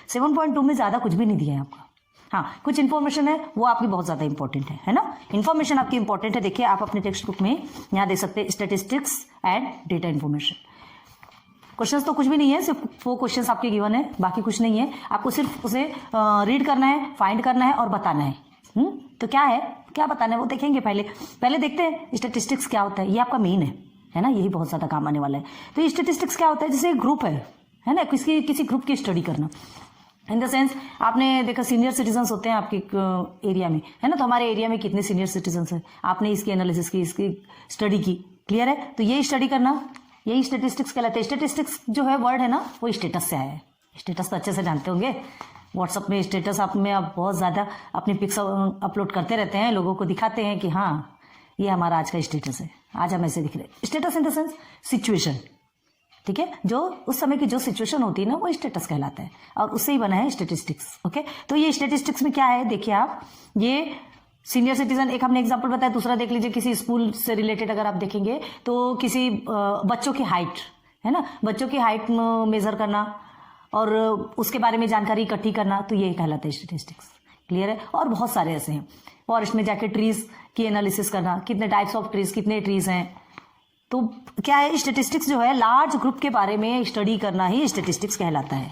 7.2 में ज़्यादा कुछ भी नहीं दिया है आपका। हाँ, कुछ इन्फॉर्मेशन है वो आपकी बहुत ज़्यादा इंपॉर्टेंट है ना। इन्फॉर्मेशन आपकी इंपॉर्टेंट है। देखिए आप अपने टेक्स्ट बुक में यहाँ दे सकते हैं statistics and data information. Questions तो कुछ भी नहीं है, सिर्फ 4 क्वेश्चंस आपके गिवन है, बाकी कुछ नहीं है। आपको सिर्फ उसे रीड करना है, फाइंड करना है और बताना है। तो क्या है, क्या बताना है वो देखेंगे। पहले देखते हैं स्टैटिस्टिक्स क्या होता है। ये आपका मेन है ना, यही बहुत ज़्यादा काम आने वाला है। तो ये स्टैटिस्टिक्स क्या होता है, जैसे एक ग्रुप है ना, किसी ग्रुप की स्टडी करना। इन द सेंस आपने देखा सीनियर सिटीजन्स होते हैं आपके एरिया में, है ना। तो हमारे एरिया में कितने सीनियर सिटीजन्स हैं, आपने इसकी एनालिसिस की, इसकी स्टडी की, क्लियर है। तो ये स्टडी करना, यही स्टैटिस्टिक्स कहलाते हैं। स्टैटिस्टिक्स जो है वर्ड है ना, वो स्टेटस से आया है। स्टेटस तो अच्छे से जानते होंगे, व्हाट्सअप में स्टेटस आप में आप बहुत ज़्यादा अपनी पिक्स अपलोड करते रहते हैं, लोगों को दिखाते हैं कि हाँ ये हमारा आज का स्टेटस है, आज हम ऐसे दिख रहे हैं। Status in the sense situation, ठीक है, जो उस समय की जो सिचुएशन होती है ना, वो स्टेटस कहलाता है और उससे ही बना है स्टैटिस्टिक्स। ओके, तो ये स्टैटिस्टिक्स में क्या है, देखिए आप, ये सीनियर सिटीजन एक हमने एग्जांपल बताया। दूसरा देख लीजिए, किसी स्कूल से रिलेटेड अगर आप देखेंगे तो किसी बच्चों की हाइट, है ना, बच्चों की हाइट मेजर करना और उसके बारे में जानकारी इकट्ठी करना, तो ये कहलाता है स्टैटिस्टिक्स, क्लियर है। और बहुत सारे ऐसे हैं, फॉरेस्ट में जाके ट्रीज की एनालिसिस करना, कितने टाइप्स ऑफ ट्रीज, कितने ट्रीज हैं। तो क्या है, स्टैटिस्टिक्स जो है लार्ज ग्रुप के बारे में स्टडी करना ही स्टैटिस्टिक्स कहलाता है।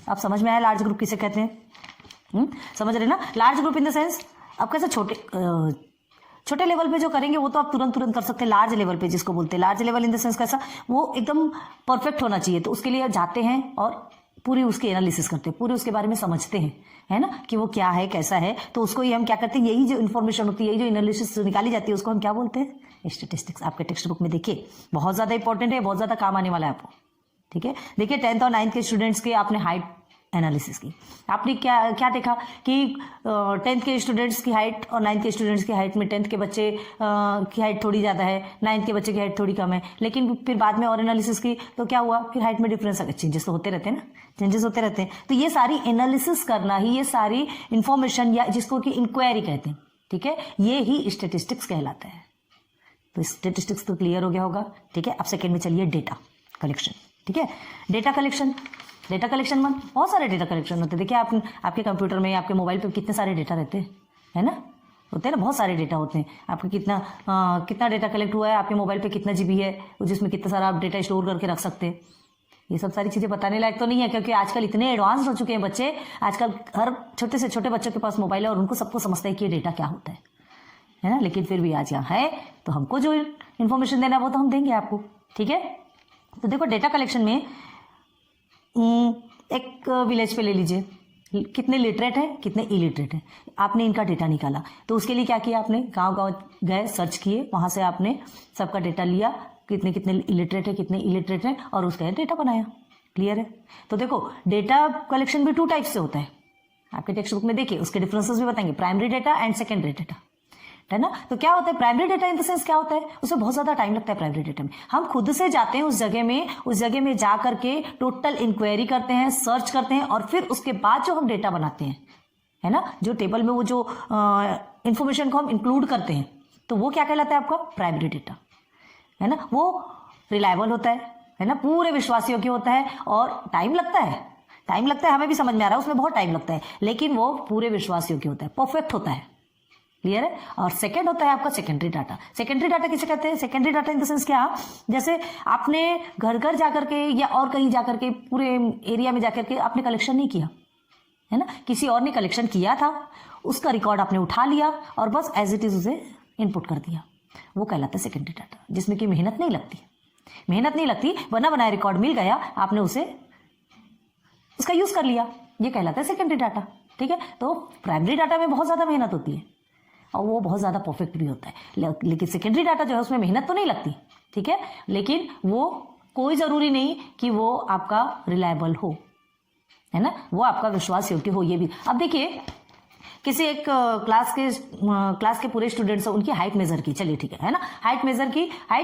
आप समझ में आया लार्ज ग्रुप किसे कहते हैं, समझ रहे ना। Large group in the sense आप कैसे छोटे लेवल पे जो करेंगे वो तो आप तुरंत कर सकते हैं। लार्ज लेवल पे जिसको बोलते हैं, large level in the sense कैसा, वो एकदम परफेक्ट होना चाहिए। तो उसके लिए जाते हैं और पूरी उसकी एनालिसिस करते हैं, पूरे उसके बारे में समझते हैं, है ना, कि वो क्या है, कैसा है। तो उसको ही हम क्या करते हैं, यही जो इन्फॉर्मेशन होती है, यही जो एनालिसिस निकाली जाती है, उसको हम क्या बोलते हैं, स्टैटिस्टिक्स। आपके टेक्स्ट बुक में देखिए, बहुत ज़्यादा इंपॉर्टेंट है, बहुत ज़्यादा काम आने वाला है आपको, ठीक है। देखिए 10th और 9th के स्टूडेंट्स के आपने हाइट एनालिसिस की, आपने क्या देखा कि 10th के स्टूडेंट्स की हाइट और 9th के स्टूडेंट्स की हाइट में 10th के बच्चे की हाइट थोड़ी ज़्यादा है, 9th के बच्चे की हाइट थोड़ी कम है। लेकिन फिर बाद में और एनालिसिस की तो क्या हुआ, फिर हाइट में डिफरेंस, चेंजेस तो होते रहते हैं ना, चेंजेस होते रहते हैं। तो ये सारी एनालिसिस करना ही, ये सारी इंफॉर्मेशन, या जिसको कि इंक्वायरी कहते हैं, ठीक है, ये ही स्टैटिस्टिक्स कहलाता है। तो स्टैटिस्टिक्स तो क्लियर हो गया होगा, ठीक है। अब सेकेंड में चलिए डेटा कलेक्शन, ठीक है। डेटा कलेक्शन में बहुत सारे डेटा कलेक्शन होते हैं। देखिए आप आपके कंप्यूटर में, आपके मोबाइल पे कितने सारे डेटा रहते हैं, है ना, होते हैं ना, बहुत सारे डेटा होते हैं। आपके कितना डेटा कलेक्ट हुआ है, आपके मोबाइल पे कितना जीबी है, जिसमें कितना सारा आप डेटा स्टोर करके रख सकते हैं। ये सब सारी चीज़ें बताने लायक तो नहीं है, क्योंकि आजकल इतने एडवांस हो चुके हैं बच्चे। आजकल हर छोटे से छोटे बच्चों के पास मोबाइल है और उनको सबको समझता है कि ये डेटा क्या होता है ना। लेकिन फिर भी आज यहाँ है, तो हमको जो इन्फॉर्मेशन देना है वो तो हम देंगे आपको, ठीक है। तो देखो डेटा कलेक्शन में एक विलेज पे ले लीजिए, कितने लिटरेट हैं, कितने इलिटरेट हैं, आपने इनका डेटा निकाला। तो उसके लिए क्या किया आपने, गांव गए, सर्च किए, वहां से आपने सबका डेटा लिया, कितने इलिटरेट है, कितने इलिटरेट हैं, और उसका डेटा बनाया, क्लियर है। तो देखो डेटा कलेक्शन भी 2 टाइप से होता है, आपके टेक्स्ट बुक में देखिए, उसके डिफरेंसेस भी बताएंगे, primary data and secondary data, है ना। तो क्या होता है primary data in the sense, क्या होता है, उसमें बहुत ज्यादा टाइम लगता है। प्राइमरी डेटा में हम खुद से जाते हैं उस जगह में जा करके टोटल इंक्वायरी करते हैं, सर्च करते हैं, और फिर उसके बाद जो हम डेटा बनाते हैं, है ना, जो टेबल में वो जो इंफॉर्मेशन को हम इंक्लूड करते हैं, तो वो क्या कहलाता है आपका प्राइमरी डेटा, है ना। वो रिलायबल होता है ना, पूरे विश्वास योग्य होता है, और टाइम लगता है, हमें भी समझ में आ रहा है, उसमें बहुत टाइम लगता है, लेकिन वो पूरे विश्वास योग्य होता है, परफेक्ट होता है, क्लियर है। और सेकंड होता है आपका सेकेंडरी डाटा। सेकेंडरी डाटा किसे कहते हैं, secondary data in the sense क्या, जैसे आपने घर जाकर के या और कहीं जाकर के, पूरे एरिया में जाकर के आपने कलेक्शन नहीं किया, है ना, किसी और ने कलेक्शन किया था, उसका रिकॉर्ड आपने उठा लिया और बस एज इट इज उसे इनपुट कर दिया, वो कहलाता है सेकेंडरी डाटा, जिसमें कि मेहनत नहीं लगती, बना बनाया रिकॉर्ड मिल गया, आपने उसका यूज कर लिया, ये कहलाता है सेकेंडरी डाटा, ठीक है। तो प्राइमरी डाटा में बहुत ज्यादा मेहनत होती है और वो बहुत ज़्यादा परफेक्ट भी होता है, लेकिन सेकेंडरी डाटा जो है उसमें मेहनत तो नहीं लगती, ठीक है, लेकिन वो कोई ज़रूरी नहीं कि वो आपका रिलायबल हो, है ना, वो आपका विश्वास योग्य हो। ये भी अब देखिए, किसी एक क्लास के पूरे स्टूडेंट्स, उनकी हाइट मेजर की, चलिए ठीक है ना, हाइट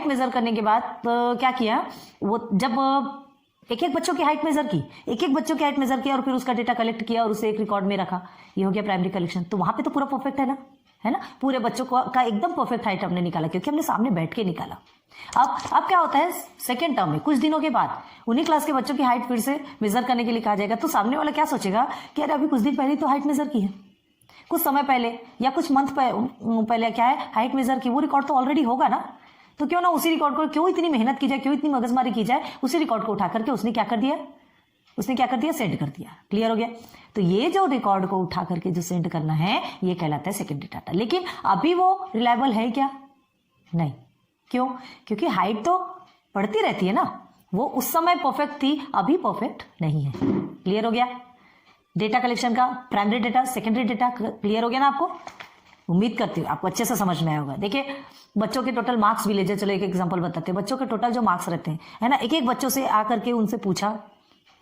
मेजर करने के बाद क्या किया, वो जब एक एक बच्चों की हाइट मेजर की और फिर उसका डेटा कलेक्ट किया और उसे एक रिकॉर्ड में रखा, ये हो गया प्राइमरी कलेक्शन। तो वहां पे तो पूरा परफेक्ट है ना, है ना, पूरे बच्चों का एकदम परफेक्ट हाइट हमने निकाला क्योंकि हमने सामने बैठ के निकाला। अब क्या होता है सेकेंड टर्म में कुछ दिनों के बाद उन्हीं क्लास के बच्चों की हाइट फिर से मेजर करने के लिए कहा जाएगा, तो सामने वाला क्या सोचेगा कि अरे अभी कुछ दिन पहले तो हाइट मेजर की है, कुछ समय पहले या कुछ मंथ पहले क्या है हाइट मेजर की, वो रिकॉर्ड तो ऑलरेडी होगा ना, तो क्यों ना उसी रिकॉर्ड को, क्यों इतनी मेहनत की जाए, क्यों इतनी मगजमारी की जाए, उसी रिकॉर्ड को उठा करके उसने क्या कर दिया सेंड कर दिया। क्लियर हो गया। तो ये जो रिकॉर्ड को उठा करके जो सेंड करना है ये कहलाता है सेकेंडरी डाटा। लेकिन अभी वो रिलायबल है क्या? नहीं। क्यों? क्योंकि हाइट तो बढ़ती रहती है ना, वो उस समय परफेक्ट थी, अभी परफेक्ट नहीं है। क्लियर हो गया। डेटा कलेक्शन का primary data secondary data clear हो गया ना आपको? उम्मीद करती हूँ आपको अच्छे से समझ में आया होगा। देखिए बच्चों के टोटल मार्क्स भी लीजिए, चलो एक एग्जांपल बताते हैं। बच्चों के टोटल जो मार्क्स रहते हैं है ना, एक एक बच्चों से आकर के उनसे पूछा,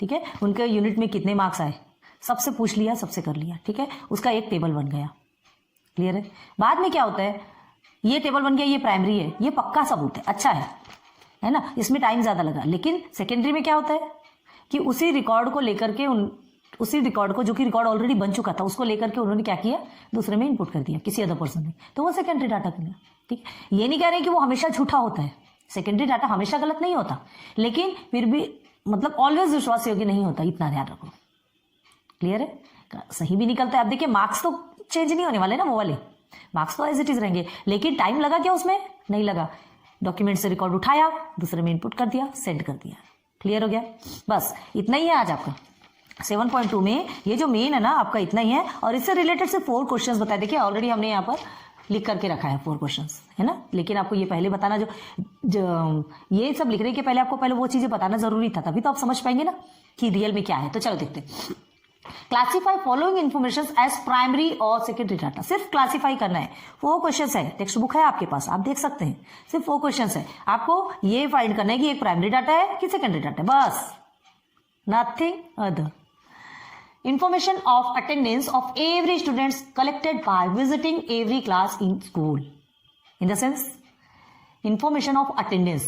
ठीक है, उनके यूनिट में कितने मार्क्स आए, सबसे पूछ लिया, सबसे कर लिया, ठीक है, उसका एक टेबल बन गया। क्लियर है। बाद में क्या होता है, ये टेबल बन गया, ये प्राइमरी है, ये पक्का सबूत है, अच्छा है ना, इसमें टाइम ज्यादा लगा। लेकिन सेकेंडरी में क्या होता है कि उसी रिकॉर्ड को लेकर के उसी रिकॉर्ड को जो कि रिकॉर्ड ऑलरेडी बन चुका था उसको लेकर के उन्होंने क्या किया, दूसरे में इनपुट कर दिया किसी अदर पर्सन ने, तो वो सेकेंडरी डाटा कर लिया। ठीक है, ये नहीं कह रहे कि वो हमेशा झूठा होता है, सेकेंडरी डाटा हमेशा गलत नहीं होता, लेकिन फिर भी मतलब ऑलवेज विश्वास योग्य नहीं होता, इतना ध्यान रखो। क्लियर है। सही भी निकलता है। अब देखिए मार्क्स तो चेंज नहीं होने वाले ना, वो वाले मार्क्स तो एज इट इज रहेंगे, लेकिन टाइम लगा क्या उसमें? नहीं लगा। डॉक्यूमेंट से रिकॉर्ड उठाया, दूसरे में इनपुट कर दिया, सेंड कर दिया। क्लियर हो गया। बस इतना ही है आज आपका 7.2 में, ये जो मेन है ना आपका इतना ही है। और इससे रिलेटेड से 4 क्वेश्चंस बताए। देखिए ऑलरेडी हमने यहाँ पर लिख करके रखा है 4 क्वेश्चंस, है ना, लेकिन आपको ये पहले बताना, जो ये सब लिखने के पहले आपको पहले वो चीजें बताना जरूरी था, तभी तो आप समझ पाएंगे ना कि रियल में क्या है। तो चलो देखते हैं। Classify following information as primary और सेकेंडरी डाटा। सिर्फ क्लासीफाई करना है। 4 क्वेश्चन है, टेक्स्ट बुक है आपके पास, आप देख सकते हैं। सिर्फ 4 क्वेश्चन है, आपको ये फाइंड करना है कि एक प्राइमरी डाटा है कि सेकेंडरी डाटा है, बस, nothing other. Information of attendance of every students collected by visiting every class in school. In the sense, information of attendance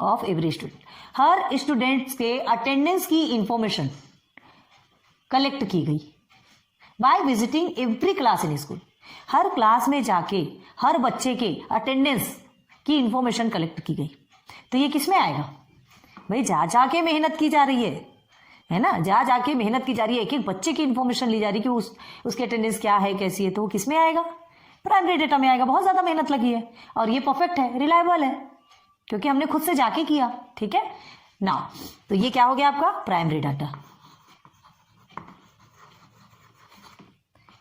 of every student. Her students के attendance की information collect की गई by visiting every class in school. Her class में जाके हर बच्चे के attendance की information collect की गई। तो ये किस में आएगा भाई? जा जाके मेहनत की जा रही है ना, जा जाके मेहनत की जा रही है, एक एक बच्चे की इंफॉर्मेशन ली जा रही है कि उसकी अटेंडेंस क्या है, कैसी है, तो वो किस में आएगा? प्राइमरी डेटा में आएगा। बहुत ज्यादा मेहनत लगी है और ये परफेक्ट है, रिलायबल है, क्योंकि हमने खुद से जाके किया। ठीक है ना, तो ये क्या हो गया आपका primary data.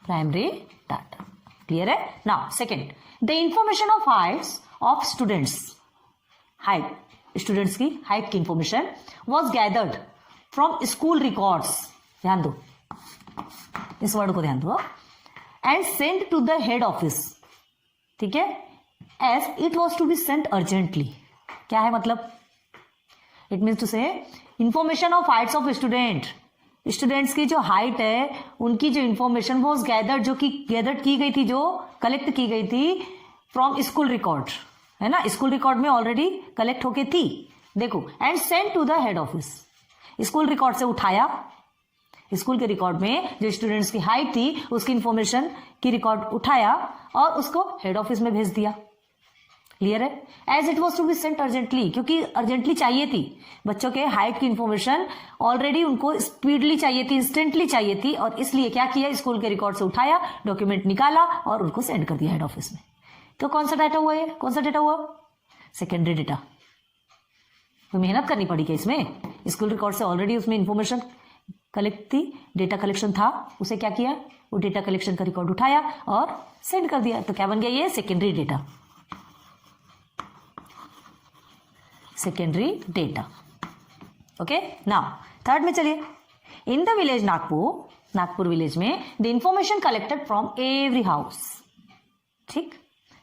Primary data clear है ना। Second, the information of heights of students. Height, students की हाइट की information was gathered from school records. ध्यान दो, इस वर्ड को ध्यान दो। And send to the head office. ठीक है, as it was to be sent urgently. क्या है मतलब? It means to say information of heights of student. Students की जो हाइट है उनकी जो इंफॉर्मेशन वॉज गैदर्ड, जो कि गैदर्ड की गई थी, जो कलेक्ट की गई थी फ्रॉम स्कूल रिकॉर्ड, है ना, स्कूल रिकॉर्ड में ऑलरेडी कलेक्ट होके थी। देखो, and send to the head office. School record से उठाया, स्कूल के रिकॉर्ड में जो स्टूडेंट्स की हाइट थी उसकी इंफॉर्मेशन की रिकॉर्ड उठाया और उसको हेड ऑफिस में भेज दिया। क्लियर है। As it was to be sent urgently, क्योंकि अर्जेंटली चाहिए थी बच्चों के हाइट की इंफॉर्मेशन, ऑलरेडी उनको स्पीडली चाहिए थी, इंस्टेंटली चाहिए थी, और इसलिए क्या किया, स्कूल के रिकॉर्ड से उठाया, डॉक्यूमेंट निकाला और उनको सेंड कर दिया हेड ऑफिस में। तो कौन सा डाटा हुआ है? कौन सा डाटा हुआ? Secondary data. तो मेहनत करनी पड़ी क्या इसमें? स्कूल रिकॉर्ड से ऑलरेडी उसमें इंफॉर्मेशन कलेक्ट थी, डेटा कलेक्शन था, उसे क्या किया, वो डेटा कलेक्शन का रिकॉर्ड उठाया और सेंड कर दिया। तो क्या बन गया ये? Secondary data. Secondary data. Okay, now third में चलिए। In the village Nagpur village में the information collected from every house. ठीक,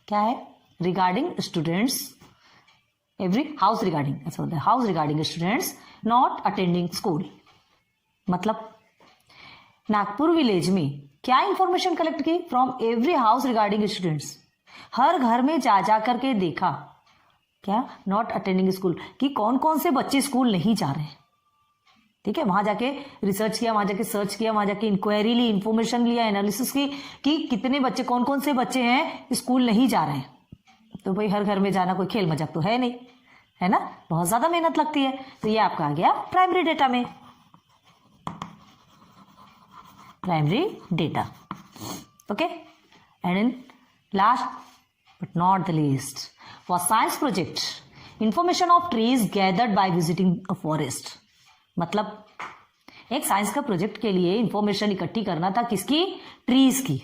क्या है? Regarding students, every house regarding, ऐसा होता है, house regarding students not attending school. मतलब नागपुर विलेज में क्या इंफॉर्मेशन कलेक्ट की? From every house regarding students. हर घर में जा करके देखा, क्या? नॉट अटेंडिंग स्कूल, कि कौन कौन से बच्चे स्कूल नहीं जा रहे हैं। ठीक है, वहां जाके रिसर्च किया, वहां जाके सर्च किया, वहां जाके इंक्वायरी ली, इंफॉर्मेशन लिया, एनालिसिस की कि कितने बच्चे, कौन कौन से बच्चे हैं स्कूल नहीं जा रहे हैं। तो भाई हर घर में जाना कोई खेल मजाक तो है नहीं, है ना, बहुत ज्यादा मेहनत लगती है। तो ये आपका आ गया प्राइमरी डेटा में, primary data. Okay, and in last but not the least, for science project information of trees gathered by visiting a forest. मतलब एक साइंस का प्रोजेक्ट के लिए इंफॉर्मेशन इकट्ठी करना था, किसकी, ट्रीज की,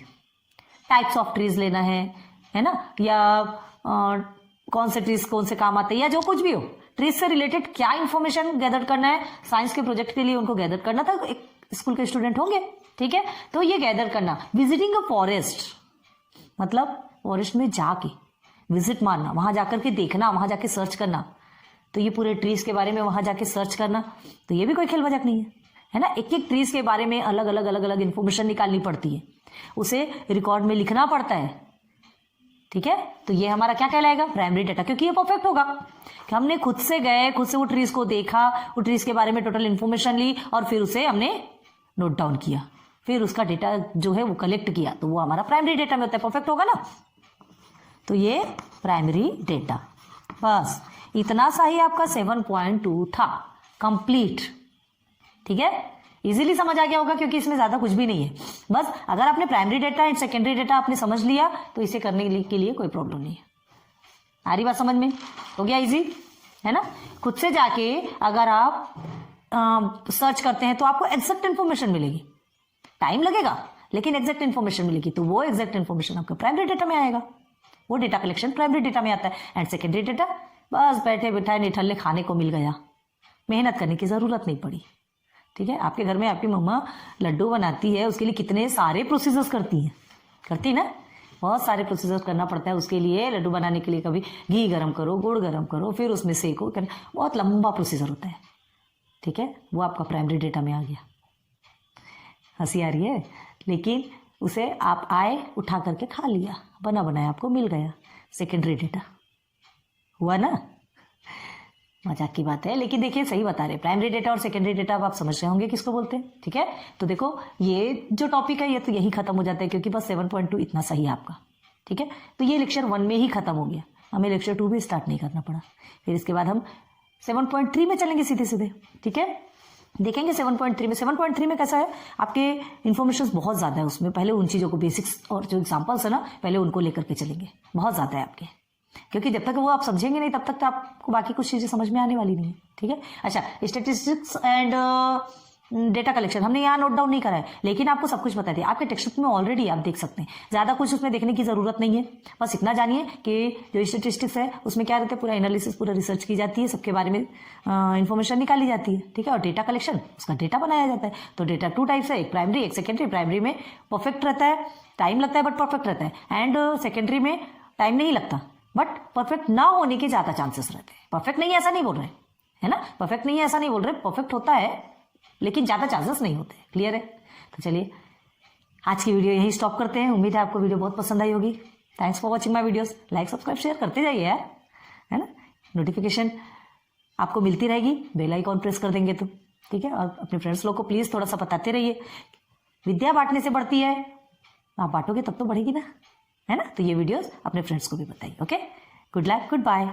टाइप्स ऑफ ट्रीज लेना है ना, या कौन से ट्रीज कौन से काम आते हैं, या जो कुछ भी हो, ट्रीज से रिलेटेड क्या इंफॉर्मेशन गैदर करना है साइंस के प्रोजेक्ट के लिए, उनको गैदर करना था। एक स्कूल के स्टूडेंट होंगे, ठीक है, तो ये गैदर करना। विजिटिंग अ फॉरेस्ट मतलब फॉरेस्ट में जाके विजिट मारना, वहां जाकर के देखना, वहां जाके सर्च करना। तो ये पूरे ट्रीज के बारे में वहां जाके सर्च करना, तो ये भी कोई खेल मजाक नहीं है ना। एक एक ट्रीज के बारे में अलग अलग इंफॉर्मेशन निकालनी पड़ती है, उसे रिकॉर्ड में लिखना पड़ता है, ठीक है। तो ये हमारा क्या कहलाएगा, प्राइमरी डेटा, क्योंकि ये परफेक्ट होगा कि हमने खुद से गए, खुद से वो ट्रीज को देखा, वो ट्रीज के बारे में टोटल इन्फॉर्मेशन ली और फिर उसे हमने नोट डाउन किया, फिर उसका डेटा जो है वो कलेक्ट किया, तो वो हमारा प्राइमरी डेटा में होता है, परफेक्ट होगा ना। तो ये प्राइमरी डेटा, बस इतना सा ही आपका 7.2 था, कंप्लीट, ठीक है। इजीली समझ आ गया होगा क्योंकि इसमें ज्यादा कुछ भी नहीं है। बस अगर आपने primary data and secondary data आपने समझ लिया तो इसे करने के लिए कोई प्रॉब्लम नहीं है। आ रही बात समझ में, हो गया इजी, है ना। खुद से जाके अगर आप सर्च करते हैं तो आपको एग्जैक्ट इन्फॉर्मेशन मिलेगी, टाइम लगेगा लेकिन एग्जैक्ट इन्फॉर्मेशन मिलेगी, तो वो एग्जैक्ट इन्फॉर्मेशन आपका प्राइमरी डेटा में आएगा, वो डेटा कलेक्शन प्राइमरी डेटा में आता है। एंड सेकेंडरी डेटा बस बैठे बिठाए निठल्ले खाने को मिल गया, मेहनत करने की जरूरत नहीं पड़ी, ठीक है। आपके घर में आपकी मम्मा लड्डू बनाती है, उसके लिए कितने सारे प्रोसीजर्स करती ना, बहुत सारे प्रोसीजर्स करना पड़ता है उसके लिए। लड्डू बनाने के लिए कभी घी गरम करो, गुड़ गरम करो, फिर उसमें सेको, बहुत लंबा प्रोसीजर होता है, ठीक है। वो आपका प्राइमरी डेटा में आ गया। हंसी आ रही है, लेकिन उसे आप आए उठा करके खा लिया, बना बनाया आपको मिल गया, सेकेंडरी डेटा हुआ ना। मजाक की बात है, लेकिन देखिए सही बता रहे, प्राइमरी डेटा और सेकेंडरी डेटा अब आप समझ रहे होंगे किसको बोलते हैं, ठीक है। तो देखो ये जो टॉपिक है ये तो यही खत्म हो जाता है, क्योंकि बस 7.2 इतना सही है आपका, ठीक है। तो ये लेक्चर 1 में ही खत्म हो गया, हमें लेक्चर 2 भी स्टार्ट नहीं करना पड़ा। फिर इसके बाद हम 7.3 में चलेंगे सीधे सीधे, ठीक है। देखेंगे 7.3 में कैसा है, आपके इन्फॉर्मेशन बहुत ज्यादा है उसमें। पहले उन चीजों को, बेसिक्स और जो एग्जाम्पल्स है ना, पहले उनको लेकर के चलेंगे, बहुत ज्यादा है आपके, क्योंकि जब तक वो आप समझेंगे नहीं तब तक तो आपको बाकी कुछ चीजें समझ में आने वाली नहीं है, ठीक है। अच्छा, स्टैटिस्टिक्स एंड डेटा कलेक्शन हमने यहाँ नोट डाउन नहीं करा है, लेकिन आपको सब कुछ बता दिया, आपके टेक्स्ट बुक में ऑलरेडी आप देख सकते हैं, ज्यादा कुछ उसमें देखने की जरूरत नहीं है। बस इतना जानिए कि जो स्टैटिस्टिक्स है उसमें क्या रहता है, पूरा एनालिसिस, पूरा रिसर्च की जाती है, सबके बारे में इन्फॉर्मेशन निकाली जाती है, ठीक है। और डेटा कलेक्शन, उसका डेटा बनाया जाता है। तो डेटा 2 टाइप्स है, एक प्राइमरी एक सेकेंडरी। प्राइमरी में परफेक्ट रहता है, टाइम लगता है बट परफेक्ट रहता है, एंड सेकेंडरी में टाइम नहीं लगता बट परफेक्ट ना होने के ज्यादा चांसेस रहते हैं। परफेक्ट नहीं है ऐसा नहीं बोल रहे, है ना, परफेक्ट नहीं है ऐसा नहीं बोल रहे, परफेक्ट होता है लेकिन ज्यादा चांसेस नहीं होते। क्लियर है। तो चलिए आज की वीडियो यही स्टॉप करते हैं। उम्मीद है आपको वीडियो बहुत पसंद आई होगी। Thanks for watching my videos. Like subscribe share करते जाइए यार, है ना। नोटिफिकेशन आपको मिलती रहेगी, बेल आइकॉन प्रेस कर देंगे तो, ठीक है। और अपने फ्रेंड्स लोग को प्लीज थोड़ा सा बताते रहिए, विद्या बांटने से बढ़ती है, आप बांटोगे तब तो बढ़ेगी ना, है ना। तो ये वीडियोस अपने फ्रेंड्स को भी बताइए। Okay, good luck, good bye.